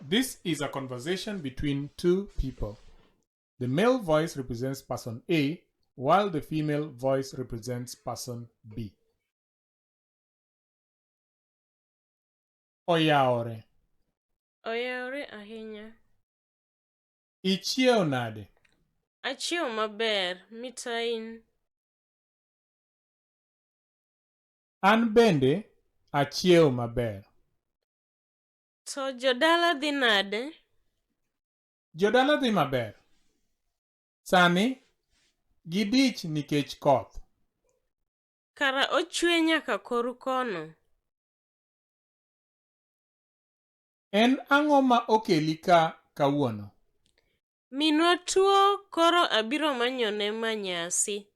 This is a conversation between two people. The male voice represents person A, while the female voice represents person B. Oyaore. Oyaore ahinya. Ichiew nade? Achiew maber, mitain. An bende achiew maber. To jodala dhi nade? Jodala dhi maber. Sani gidich nikech koth. Kara ochwe nyaka koru kono. En ang'o ma okeli ka kawuono? Minwa tuo koro abiro manyone manyasi.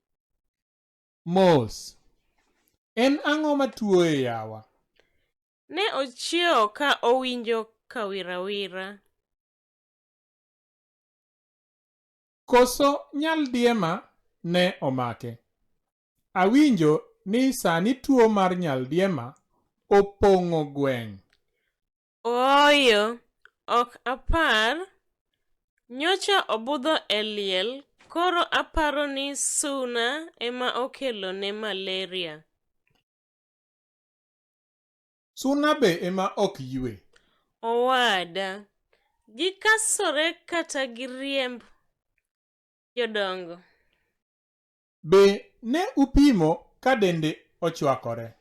Mos. En ang'o ma tuoe yawa? Ne ochiew ka owinjo kawirawira. Koso nyaldiema ne omake. Awinjo ni sani tuo mar nyaldiema opong'o gweng'. Ooyo, ok apar. Nyocha obudho e liel, koro aparo ni suna ema okelo ne malaria. Suna be ema ok yue. Owada, gikasore kata gi riemb jodongo. Be ne upimo ka dende ochwakore?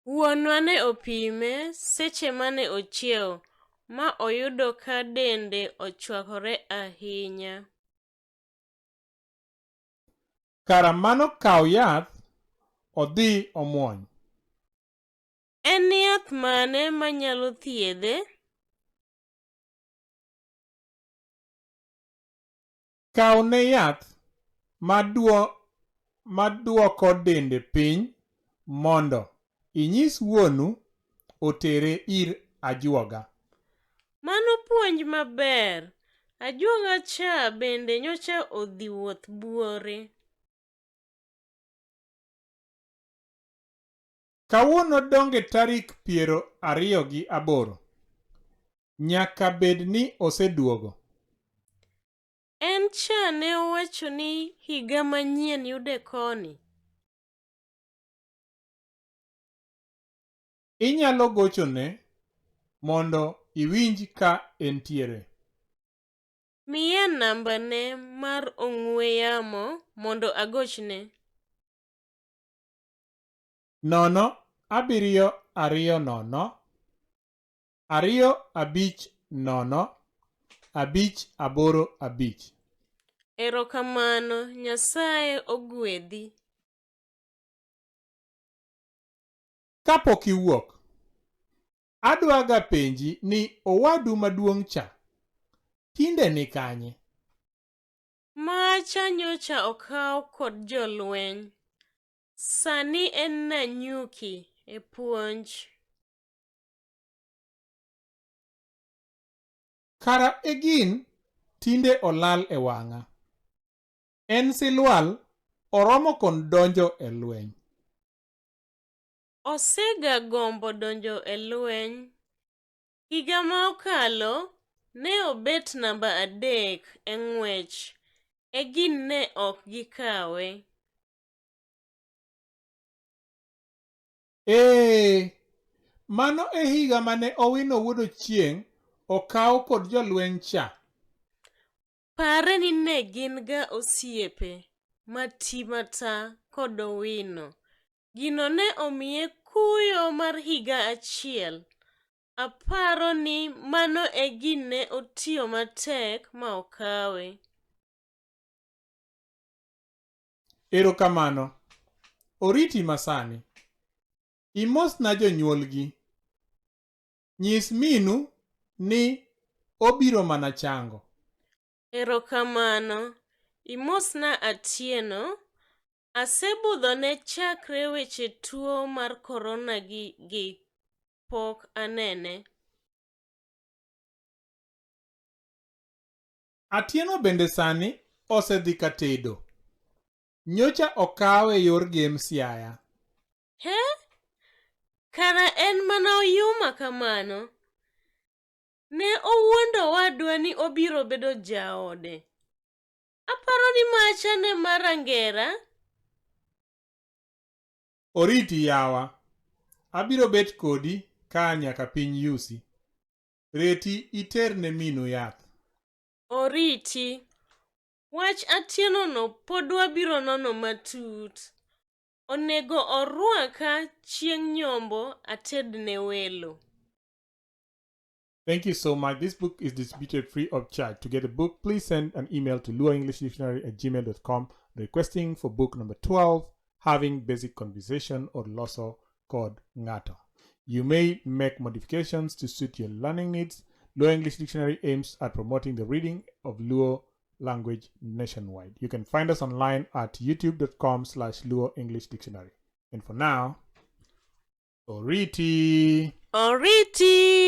Wuonwa ne opime seche mane ochiew ma oyudo ka dende ochwakore ahinya. Kara mano kaw yath odhi omuony. En yath mane manyalo thiedhe? Kaw ne yath maduoko dende piny mondo inyis wuonu otere ir ajuoga. Mano puonj maber. Ajuoga cha bende nyocha odhi wuoth buore. Kawuono donge tarik 28. Nyaka bed ni oseduogo. En cha ne owacho ni higa manyien yude koni. Inyalo gochone mondo iwinj ka entiere. Miya namba ne mar ong'we yamo mondo agochne. 0702550 Erokamano, Nyasaye ogwedhi. Kapok iwuok, adwaga penji ni owadu maduong' cha tinde ni kanye? Macha nyocha okaw kod jolweny. Sani en Nanyuki e puonj. Kara egin tinde olal e wang'a. En silwal oromo kon donjo e lweny. Osega gombo donjo e lweny. Higa ma okalo ne obet namba 3 e ng'wech. Egin ne ok gikawe. Mano e higa mane Owino wuod Ochieng okaw kod jolweny cha. Pare ni ne gin ga osiepe mati mata kod Owino. Gino ne omiye kuyo mar higa achiel. Aparo ni mano e gine otiyo matek ma okawe. Erokamano. Oriti masani. Imosna jonyuolgi. Nyis minu ni obiro mana chango. Erokamano. Imosna Atieno. Asebudho ne chakre weche tuo mar korona gi pok anene. Atieno bende sani osedhi katedo. Nyocha okawe yor game Siaya. He? Kara en mana oyuma kamano. Ne owuondo wadwa ni obiro bedo jaode. Aparo ni macha ne marangera. Oriti yawa. Abiro bet kodi ka nyaka piny yusi. Reti iter ne minu yath. Oriti. Wach atieno no pod wabiro nono matut. Onego orwaka chieng' nyombo atedne welo. Thank you so much. This book is distributed free of charge. To get the book, please send an email to luoenglishdictionary@gmail.com requesting for book number 12, Having Basic Conversation or Loso called Ngato. You may make modifications to suit your learning needs. Luo English Dictionary aims at promoting the reading of Luo language nationwide. You can find us online at youtube.com/Luo English Dictionary. And for now, Oriti. Oriti.